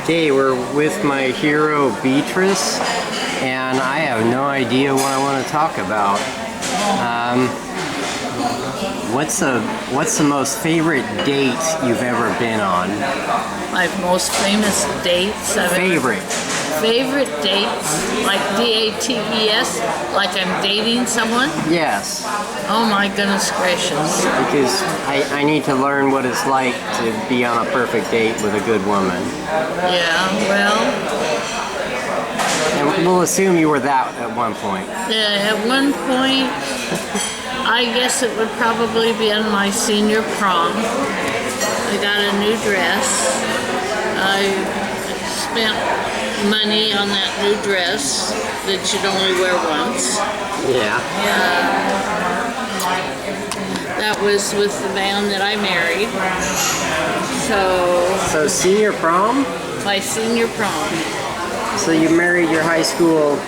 Okay, we're with my hero Beatrice, and I have no idea what I want to talk about. What's the most favorite date you've ever been on? My most famous dates I've Favorite dates, like D-A-T-E-S, like I'm dating someone? Yes. Oh my goodness gracious. Because I need to learn what it's like to be on a perfect date with a good woman. Yeah, well... And we'll assume you were that at one point. Yeah, at one point, I guess it would probably be on my senior prom. I got a new dress. I spent money on that new dress that you'd only wear once. Yeah. That was with the man that I married. So senior prom? My senior prom. So you married your high school?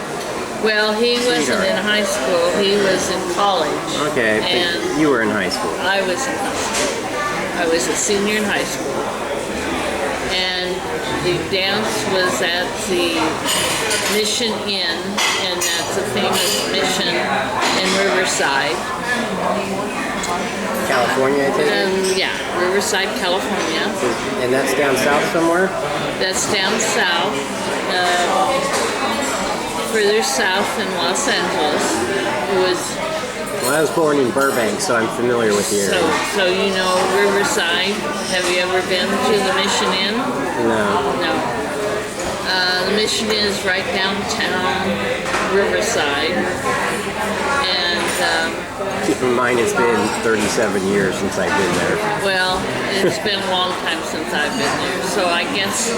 Well, he wasn't in high school. He was in college. Okay, and but you were in high school. I was in high school. I was a senior in high school. And the dance was at the Mission Inn, and that's a famous mission in Riverside. California, I think? Yeah, Riverside, California. And that's down south somewhere? That's down south, further south in Los Angeles. Well, I was born in Burbank, so I'm familiar with the area. So you know Riverside. Have you ever been to the Mission Inn? No. No. The Mission Inn is right downtown Riverside. And keep in mind it's been 37 years since I've been there. well, it's been a long time since I've been there. So I guess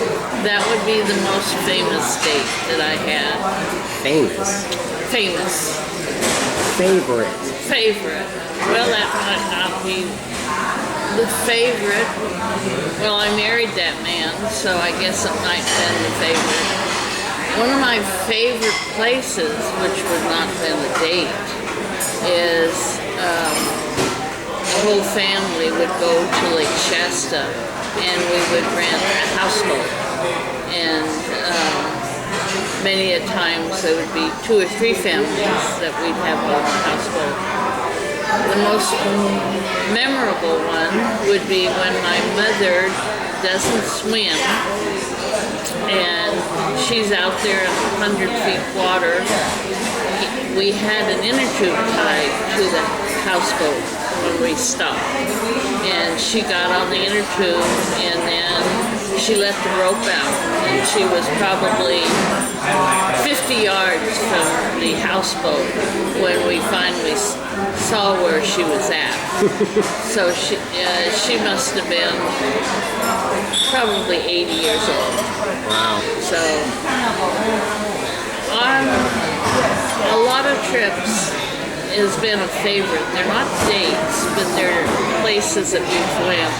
that would be the most famous date that I had. Famous? Famous. Favorite? Favorite. Well, that might not be the favorite. Well, I married that man, so I guess it might have been the favorite. One of my favorite places, which would not have been a date, is the whole family would go to Lake Shasta, and we would rent a houseboat. And many a times there would be 2 or 3 families that we'd have on the houseboat. The most memorable one would be when my mother doesn't swim, and she's out there in 100 feet water. We had an inner tube tied to the houseboat when we stopped, and she got on the inner tube, and then she let the rope out, and she was probably 50 yards from the houseboat when we finally saw where she was at. So she must have been probably 80 years old. Wow. So on a lot of trips has been a favorite. They're not dates, but they're places that we've went.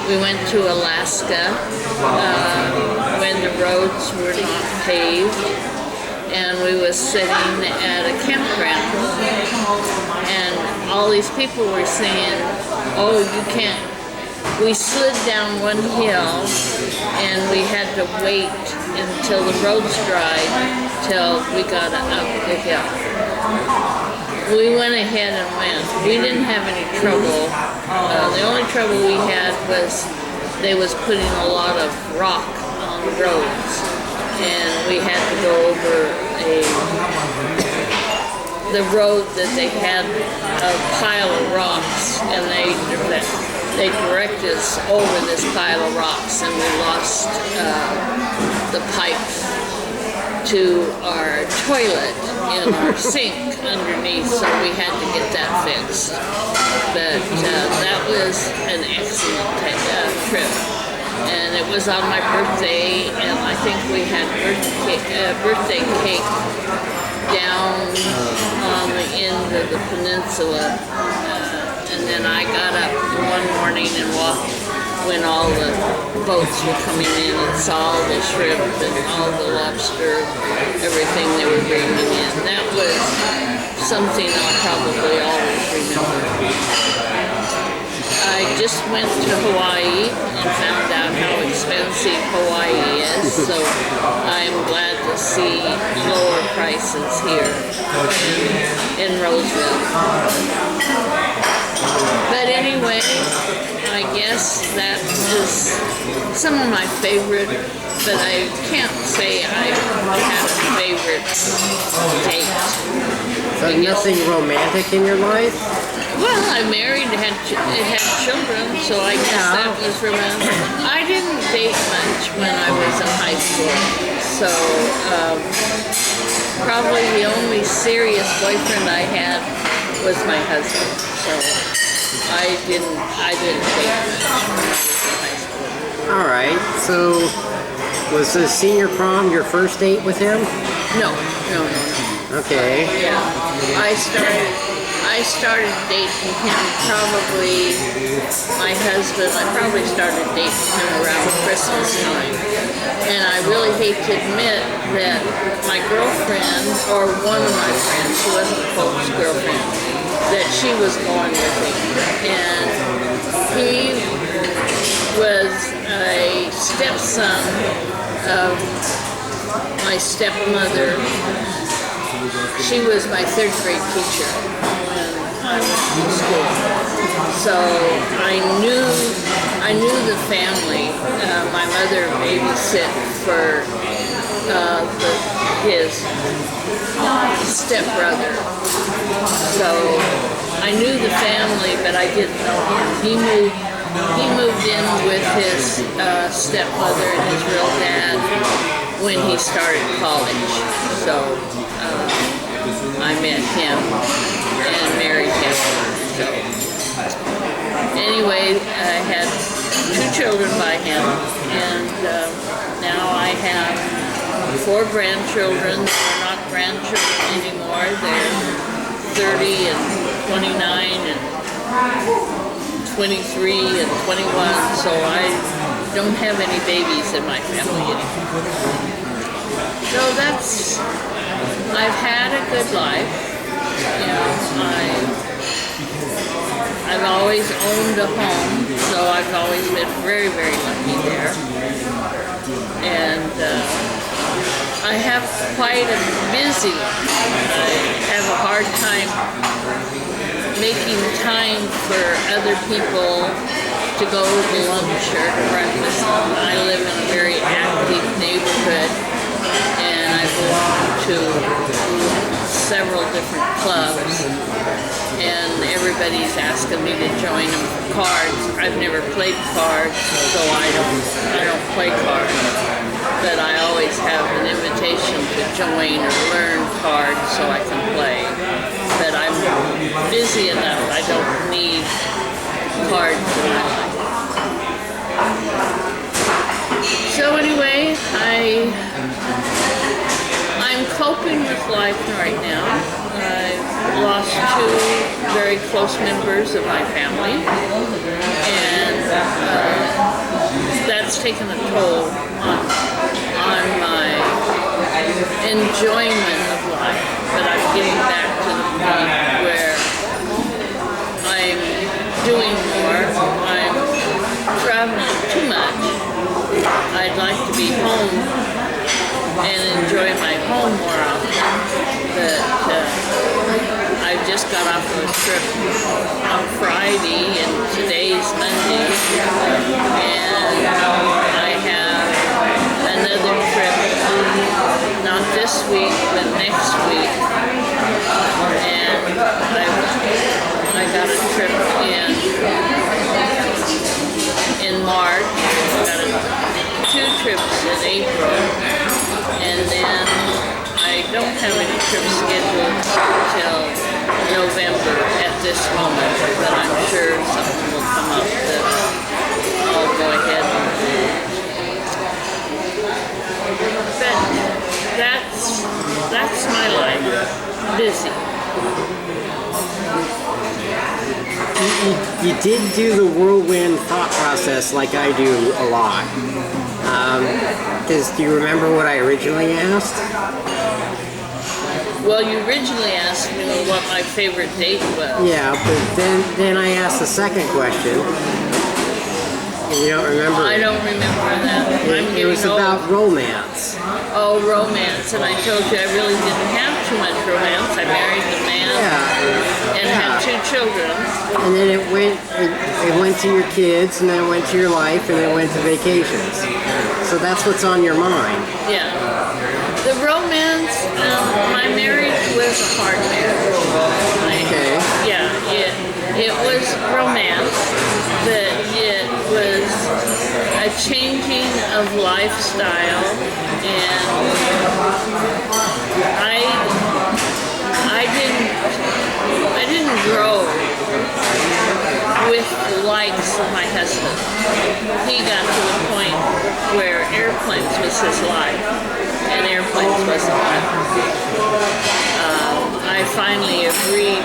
We went to Alaska when the roads were not paved, and we was sitting at a campground, and all these people were saying, "Oh, you can't." We slid down one hill, and we had to wait until the roads dried till we got up the hill. We went ahead and went. We didn't have any trouble. The only trouble we had was they was putting a lot of rock on the roads, and we had to go over the road that they had a pile of rocks, and they directed us over this pile of rocks, and we lost the pipe to our toilet in our sink underneath, so we had to get that fixed. But that was an excellent trip, and it was on my birthday, and I think we had birthday cake down on the end of the peninsula, and then I got up one morning and walked when all the boats were coming in and saw all the shrimp and all the lobster, everything they were bringing in. That was something I'll probably always remember. I just went to Hawaii and found out how expensive Hawaii is, so I'm glad to see lower prices here in Roseville. But anyway, I guess that is some of my favorite, but I can't say I have a favorite date. So nothing romantic in your life? Well, I married, had children, so I guess that was romantic. I didn't date much when I was in high school, so probably the only serious boyfriend I had was my husband. So I didn't date much when I was in high school. All right. So was the senior prom your first date with him? No. Okay. Yeah, I started dating him probably, my husband, I probably started dating him around Christmas time. And I really hate to admit that my girlfriend, or one of my friends, she wasn't Polk's girlfriend, that she was going with him. And he was a stepson of my stepmother. She was my third grade teacher when I was in school. So I knew the family. My mother babysit for his stepbrother. So I knew the family, but I didn't know him. He moved in with his stepmother and his real dad when he started college. So I met him and married him. So anyway, I had 2 children by him, and now I have 4 grandchildren. They're not grandchildren anymore. They're 30 and 29 and 23 and 21, so I don't have any babies in my family anymore. So I've had a good life. You know, I've always owned a home, so I've always been very, very lucky there. And I have quite a busy life. I have a hard time making time for other people to go to lunch or to breakfast. I live in a very active neighborhood, and I belong to several different clubs, and everybody's asking me to join them for cards. I've never played cards, so I don't play cards, but I always have an invitation to join or learn cards so I can play. But I'm busy enough, I don't need cards in my life. So anyway, I'm coping with life right now. I've lost 2 very close members of my family, and that's taken a toll on my enjoyment of life. But I'm getting back to the point where I'm doing more. I'm traveling too much. I'd like to be home and enjoy my home more often, but I just got off of a trip on Friday and today's Monday, and I have another trip, not this week but next week, and I got a trip in March. I got 2 trips in April, and then I don't have any trips scheduled until November at this moment, but I'm sure something will come up that I'll go ahead and do. But that's my life. Busy. You did do the whirlwind thought process like I do a lot. Do you remember what I originally asked? Well, you originally asked me what my favorite date was. Yeah, but then I asked the second question. You don't remember? I don't remember that. It was about romance. Oh, romance. And I told you I really didn't have too much romance. I married the man and had 2 children. And then it went to your kids, and then it went to your life, and then it went to vacations. So that's what's on your mind. Yeah. The romance, my marriage was a hard marriage. Okay. Yeah, it was romance, but it was a changing of lifestyle, and I didn't grow with the likes of my husband. He got to the point where airplanes was his life, and airplanes wasn't life. I finally agreed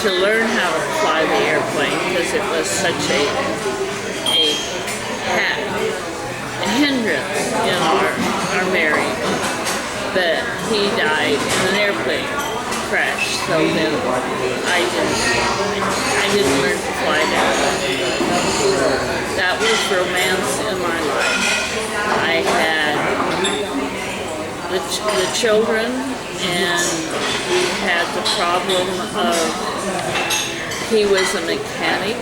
to learn how to fly the airplane because it was such a hindrance in our marriage. But he died in an airplane crash, so then I didn't learn to fly that. That was romance in my life. I had the children, and we had the problem of he was a mechanic,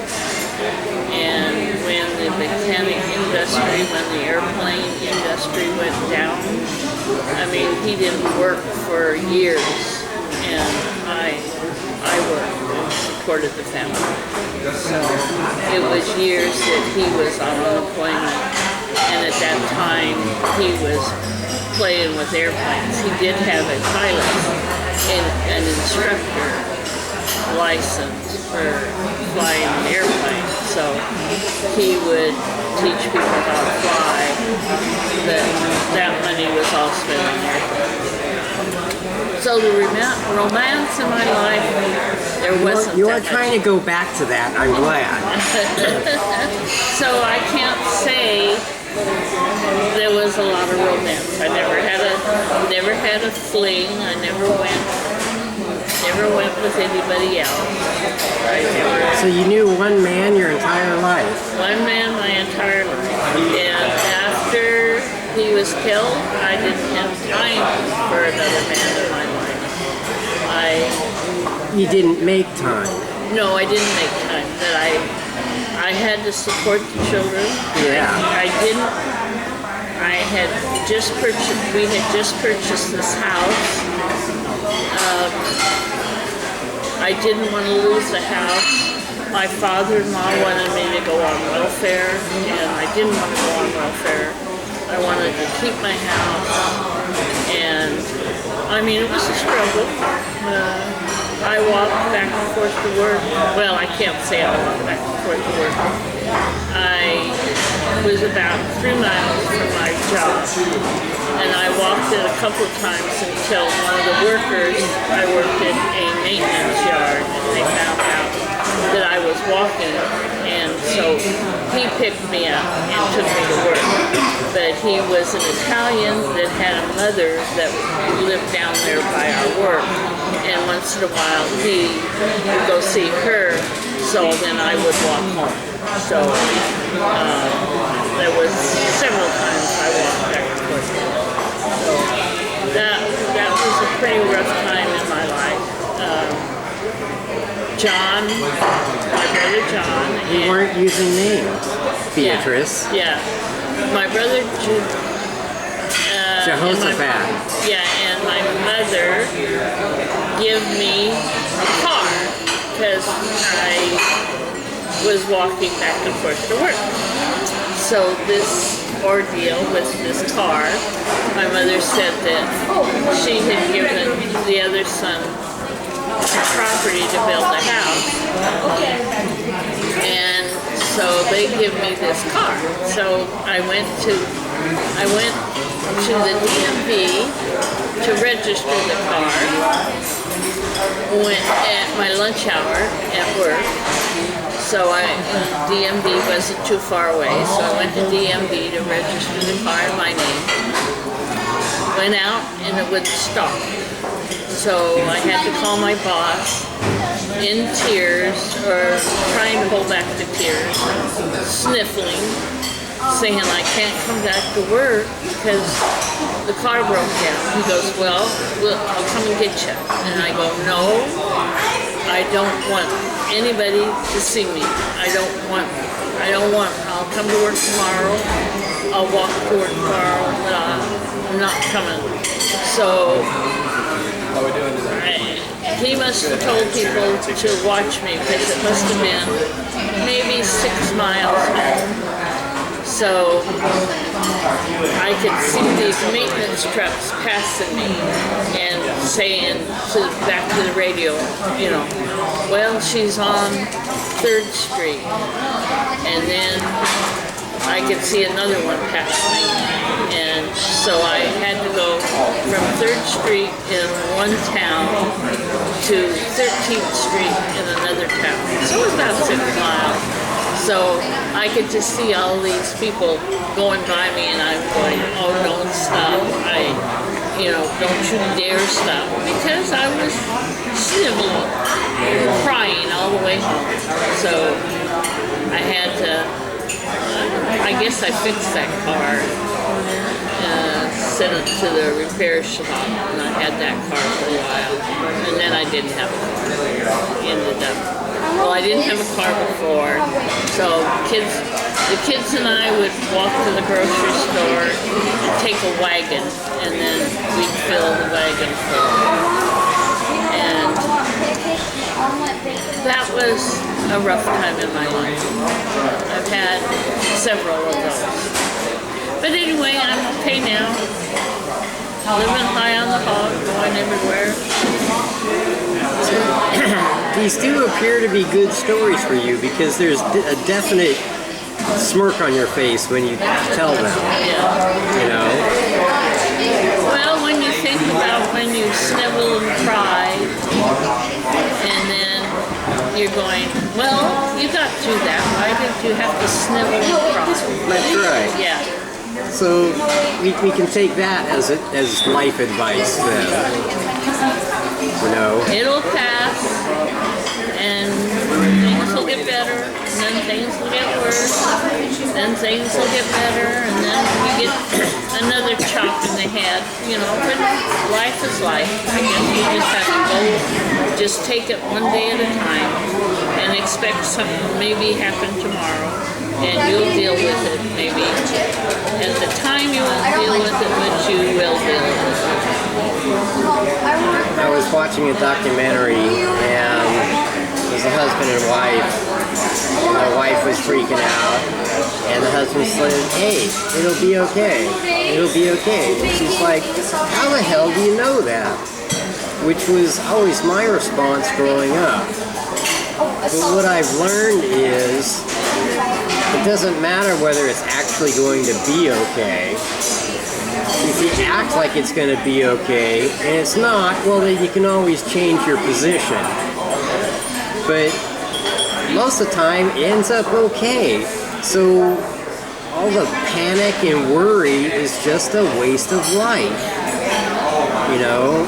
and when the mechanic industry, when the airplane industry went down, I mean, he didn't work for years, and I worked and supported the family. So it was years that he was on unemployment, and at that time he was playing with airplanes. He did have a pilot and an instructor license for flying an airplane, so he would teach people how to fly, but that money was all spent on airplanes. So the romance in my life, there wasn't. You are trying to go back to that. I'm glad. So I can't say there was a lot of romance. I never had a fling. I never went with anybody else. So you knew one man your entire life? One man my entire life. And after he was killed, I didn't have time for another man in my life. You didn't make time? No, I didn't make time. That I had to support the children. Yeah. We had just purchased this house. I didn't want to lose the house. My father-in-law wanted me to go on welfare, and I didn't want to go on welfare. I wanted to keep my house, and I mean, it was a struggle. I walked back and forth to work. Well, I can't say I walked back and forth to work. I was about 3 miles from my job, and I walked it a couple of times until one of the workers, I worked in a maintenance yard, and they found out that I was walking, and so he picked me up and took me to work. But he was an Italian that had a mother that lived down there by our work, and once in a while he would go see her, so then I would walk home. So there was several times I walked back and forth. So that was a pretty rough time in my life. John, my brother John. You weren't using names, Beatrice. Yeah. My brother Jehoshaphat. And my mother gave me a car because I was walking back and forth to work. So this ordeal with this car, my mother said that she had given the other son property to build a house, and so they give me this car. So I went to the DMV to register the car. Went at my lunch hour at work. So DMV wasn't too far away, so I went to DMV to register the car in my name. Went out and it wouldn't stop. So So I had to call my boss in tears, or trying to hold back the tears, sniffling, saying I can't come back to work because the car broke down. He goes, well, I'll come and get you. And I go, no, I don't want anybody to see me. I don't want, I'll come to work tomorrow. I'll walk to work tomorrow, but I'm not coming. So he must have told people to watch me because it must have been maybe 6 miles home. So I could see these maintenance trucks passing me and saying back to the radio, you know, well, she's on 3rd Street. And then I could see another one pass me. And so I had to go from 3rd Street in one town to 13th Street in another town. So it was about 6 miles. So I could just see all these people going by me, and I'm going, oh, don't stop. Don't you dare stop. Because I was sniveling, crying all the way home. So I had to, I guess I fixed that car, sent it to the repair shop, and I had that car for a while. And then I didn't have a car. Ended up. Well, I didn't have a car before, so the kids and I would walk to the grocery store and take a wagon, and then we'd fill the wagon full. And that was a rough time in my life. I've had several of those. But anyway, I'm okay now. Living high on the hog, going everywhere. These do appear to be good stories for you because there's a definite smirk on your face when you tell them. Yeah. You know? Well, when you think about when you snivel and cry, and then you're going, well, you got through that. Why did you have to snivel and cry? That's right. Yeah. So we can take that as life advice then. You know? It'll pass, and things will get better, and then things will get worse, then things will get better, and then you get another chop in the head, you know, but life is life. I guess you just have to go, just take it one day at a time, and expect something maybe happen tomorrow, and you'll deal with it maybe. At the time you won't deal with it, but you will deal with it. I was watching a documentary, and it was a husband and wife, and the wife was freaking out, and the husband said, hey, it'll be okay, it'll be okay. And she's like, how the hell do you know that? Which was always my response growing up. But what I've learned is, it doesn't matter whether it's actually going to be okay. If you act like it's going to be okay, and it's not, well, then you can always change your position. But most of the time, it ends up okay. So all the panic and worry is just a waste of life. You know?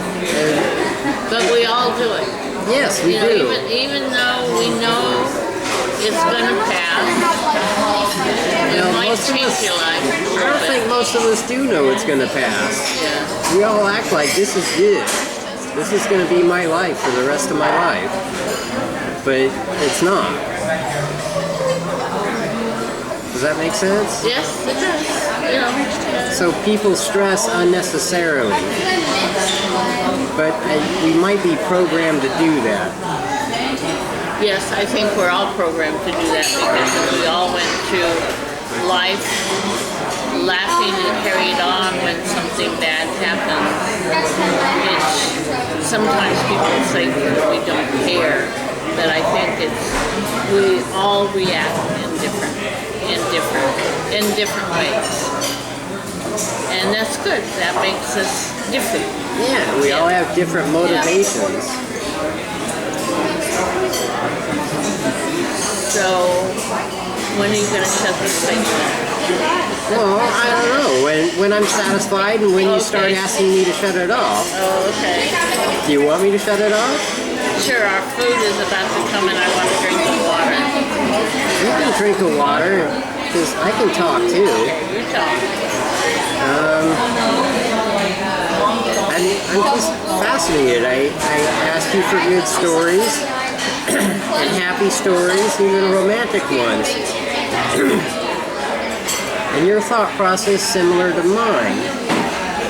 But we all do it. Yes, we do. Even though we know it's going to pass, it might change your life. I don't think most of us do know it's going to pass. Yeah. We all act like this is it. This is going to be my life for the rest of my life. But it's not. Does that make sense? Yes, it does. You know, So people stress unnecessarily. But we might be programmed to do that. yes, I think we're all programmed to do that because we all went through life laughing and carried on when something bad happens. Sometimes people think that we don't care, but I think we all react in different ways. And that's good. That makes us different. Yeah, we all have different motivations. So, when are you going to shut this thing down? Well, I don't know. When I'm satisfied and when you start asking me to shut it off. Oh, okay. Do you want me to shut it off? Sure, our food is about to come and I want to drink the water. You can drink the water, because I can talk too. You talk. I'm just fascinated. I ask you for good stories and happy stories, even romantic ones. And your thought process, similar to mine,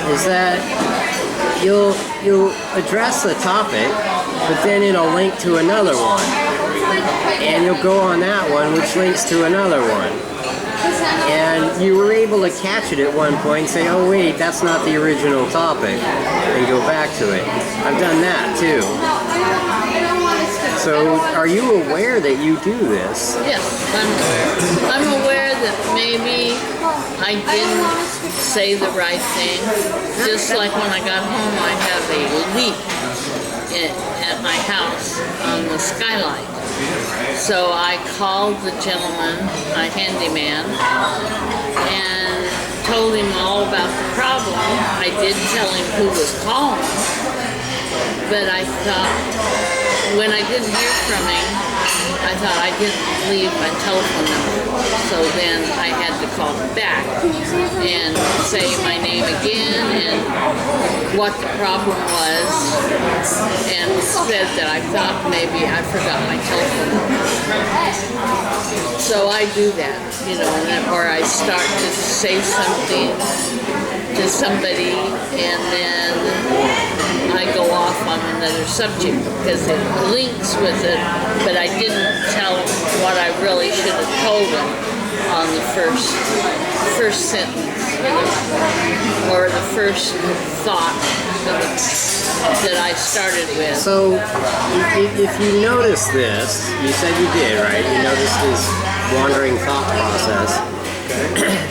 is that you'll address the topic, but then it'll link to another one. And you'll go on that one, which links to another one. And you were able to catch it at one point and say, oh wait, that's not the original topic, and go back to it. I've done that too. So, are you aware that you do this? Yes, I'm aware that maybe I didn't say the right thing. Just like when I got home, I have a leak at my house on the skylight. So I called the gentleman, a handyman, and told him all about the problem. I did tell him who was calling, but I thought, when I didn't hear from him, I thought I didn't leave my telephone number. So then I had to call him back and say my name again and what the problem was, and said that I thought maybe I forgot my telephone number. So I do that, or I start to say something to somebody and then I go off on another subject because it links with it, but I didn't tell him what I really should have told him on the first sentence, or the first thought that I started with. So, if you notice this, you said you did, right? You noticed this wandering thought process.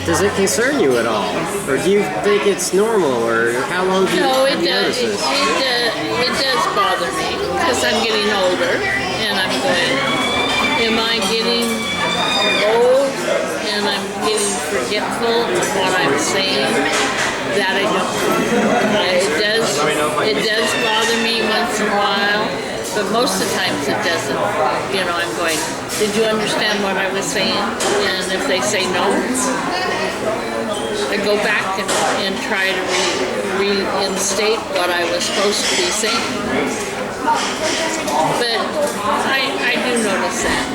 Does it concern you at all? Or do you think it's normal? Or how long have you noticed this? It does bother me because I'm getting older and I'm going, am I getting old and I'm getting forgetful of what I'm saying? That I don't. It does bother me once in a while, but most of the times it doesn't. I'm going, did you understand what I was saying? And if they say no, I go back and try to reinstate what I was supposed to be saying. But I do notice that,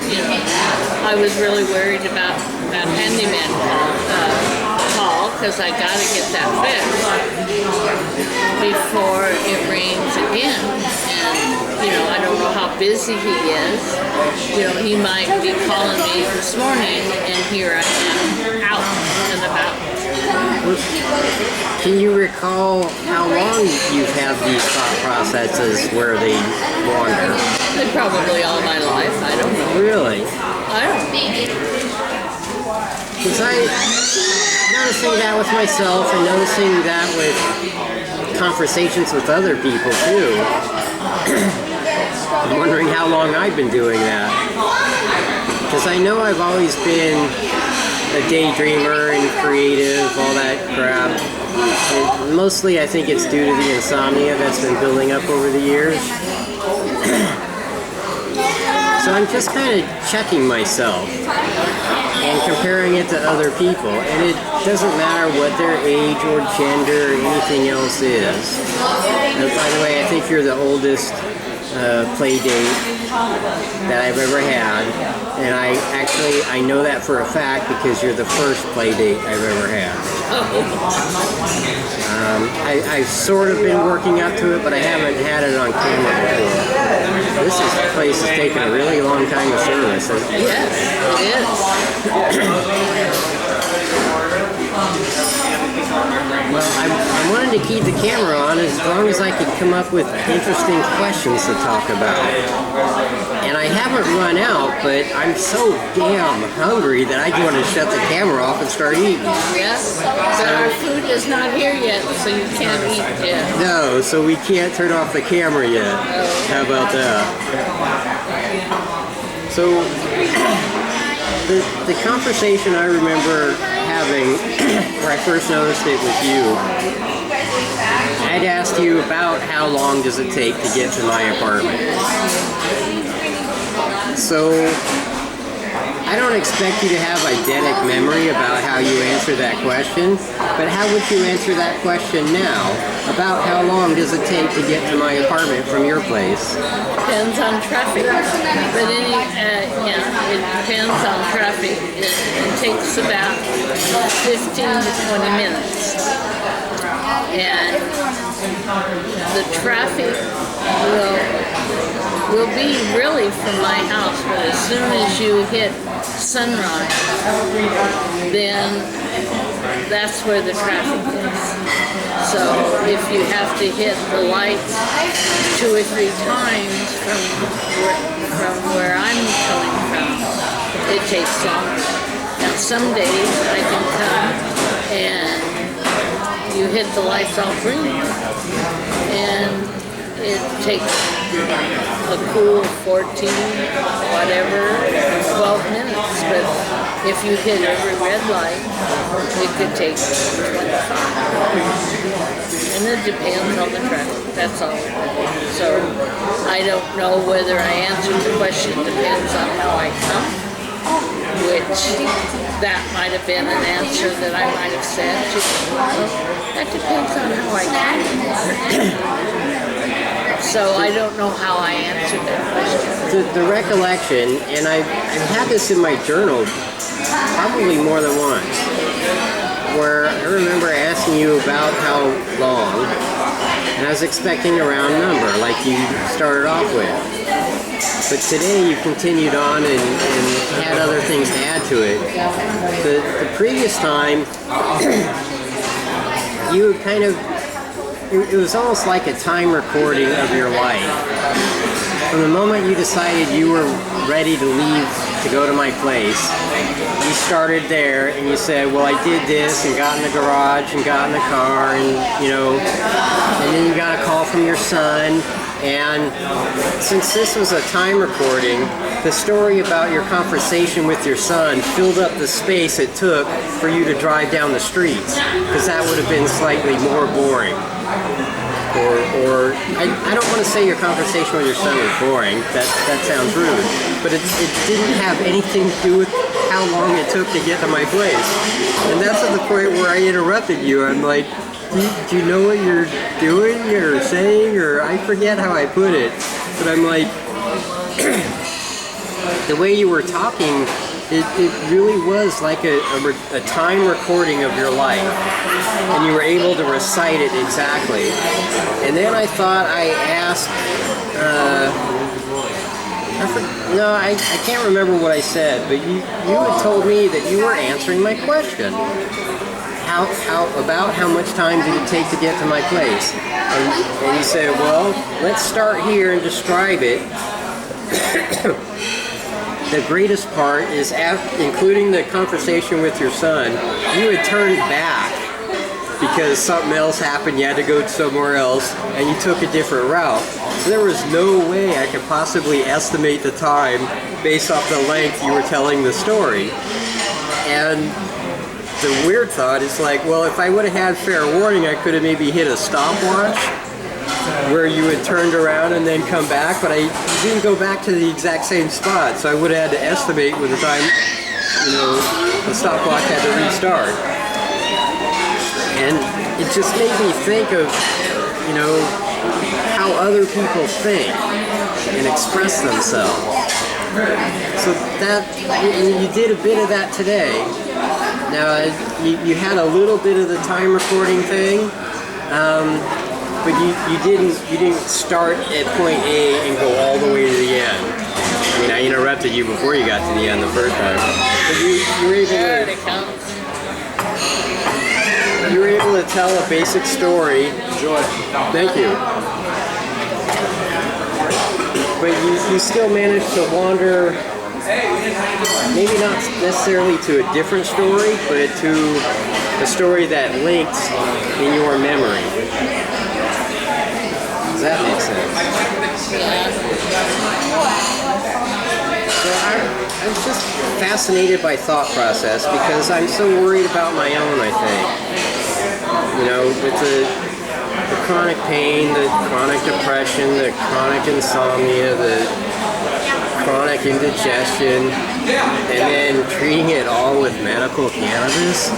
I was really worried about that handyman call because I got to get that fixed before it rains again. And, I don't know how busy he is. He might be calling me this morning and here I am out and about. Can you recall how long you've had these thought processes where they wander? Probably all my life. I don't know. Really? I don't know. Because noticing that with myself and noticing that with conversations with other people too. I'm wondering how long I've been doing that. Because I know I've always been a daydreamer and creative, all that crap. And mostly I think it's due to the insomnia that's been building up over the years. So I'm just kind of checking myself and comparing it to other people. And it doesn't matter what their age or gender or anything else is. And by the way, I think you're the oldest play date that I've ever had, and I know that for a fact because you're the first play date I've ever had. I've sort of been working up to it, but I haven't had it on camera before. This place has taken a really long time to service. Yes, it is. Well, I wanted to keep the camera on as long as I could come up with interesting questions to talk about. And I haven't run out, but I'm so damn hungry that I want to shut the camera off and start eating. Yes, but our food is not here yet, so you can't eat yet. No, so we can't turn off the camera yet. How about that? So, the conversation I remember having, where I first noticed it was you, I'd asked you about how long does it take to get to my apartment. So I don't expect you to have eidetic memory about how you answer that question, but how would you answer that question now? About how long does it take to get to my apartment from your place? Depends on traffic. But it depends on traffic. It takes about 15 to 20 minutes. And the traffic will be really from my house, but as soon as you hit sunrise, then that's where the traffic is. So if you have to hit the lights 2 or 3 times from where I'm coming from, it takes longer. Now some days I can come and you hit the lights all green, and it takes a cool 14, whatever, 12 minutes. But if you hit every red light, it could take 25. And it depends on the traffic, that's all. So I don't know whether I answered the question, depends on how I come, which that might have been an answer that I might have said to you. Well, that depends on how I come. So I don't know how I answered that question. The recollection, and I've had this in my journal probably more than once, where I remember asking you about how long, and I was expecting a round number like you started off with. But today you continued on and had other things to add to it. The previous time, you kind of, it was almost like a time recording of your life. From the moment you decided you were ready to leave to go to my place, you started there and you said, well, I did this and got in the garage and got in the car and, you know, and then you got a call from your son. And since this was a time recording, the story about your conversation with your son filled up the space it took for you to drive down the streets, because that would have been slightly more boring. Or I don't want to say your conversation with your son was boring, that sounds rude, but it didn't have anything to do with how long it took to get to my place. And that's at the point where I interrupted you. I'm like, do you know what you're doing or saying? Or I forget how I put it, but I'm like, the way you were talking, it really was like a time recording of your life, and you were able to recite it exactly. And then I thought I asked, I can't remember what I said, but you had told me that you were answering my question. About how much time did it take to get to my place? And you said, well, let's start here and describe it. The greatest part is, including the conversation with your son, you had turned back because something else happened, you had to go somewhere else, and you took a different route. So there was no way I could possibly estimate the time based off the length you were telling the story. And the weird thought is like, well, if I would have had fair warning, I could have maybe hit a stopwatch where you had turned around and then come back, but I didn't go back to the exact same spot, so I would have had to estimate with the time, you know, the stopwatch had to restart. And it just made me think of, you know, how other people think and express themselves. So that, and you did a bit of that today. Now, you had a little bit of the time recording thing, but you didn't start at point A and go all the way to the end. I mean, I interrupted you before you got to the end the first time. But you were able to tell a basic story. Enjoy. Thank you. But you still managed to wander, maybe not necessarily to a different story, but to a story that links in your memory. Does that make sense? So I'm just fascinated by thought process because I'm so worried about my own, I think. You know, with the chronic pain, the chronic depression, the chronic insomnia, the chronic indigestion, and then treating it all with medical cannabis.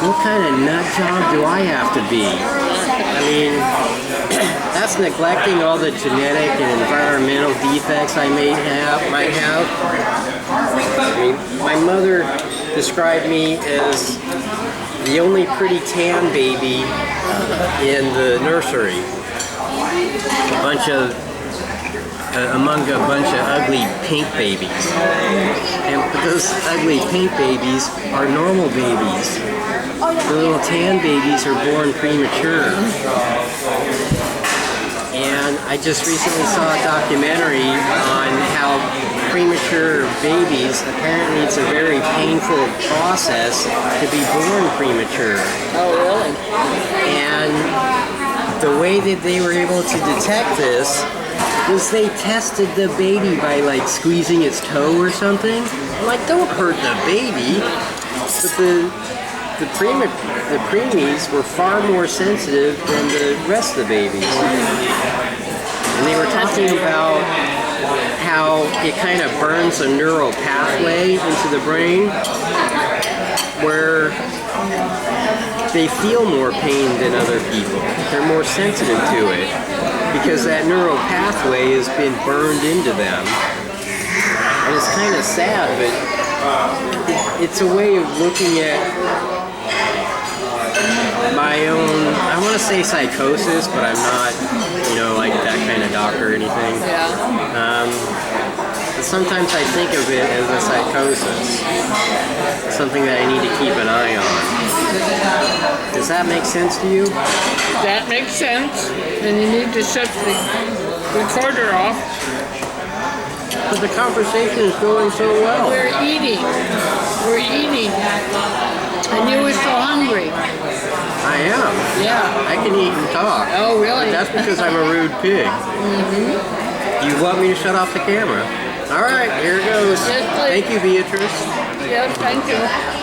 What kind of nut job do I have to be? I mean, that's neglecting all the genetic and environmental defects I might have. I mean, my mother described me as the only pretty tan baby in the nursery. Among a bunch of ugly pink babies. And those ugly pink babies are normal babies. The little tan babies are born premature. And I just recently saw a documentary on how premature babies, apparently it's a very painful process to be born premature. Oh, really? And the way that they were able to detect this was they tested the baby by like squeezing its toe or something. I'm like, don't hurt the baby. But the preemies were far more sensitive than the rest of the babies. And they were talking about how it kind of burns a neural pathway into the brain where they feel more pain than other people. They're more sensitive to it because that neural pathway has been burned into them. And it's kind of sad, but it's a way of looking at my own, I want to say psychosis, but I'm not, you know, like that kind of doctor or anything. Yeah. But sometimes I think of it as a psychosis, something that I need to keep an eye on. Does that make sense to you? That makes sense. And you need to shut the recorder off. But the conversation is going so well. We're eating. We're eating. And you were so hungry. I am. Yeah. I can eat and talk. Oh, really? That's because I'm a rude pig. Mm-hmm. You want me to shut off the camera? All right, here it goes. Yes, please. Thank you, Beatrice. Yes, thank you.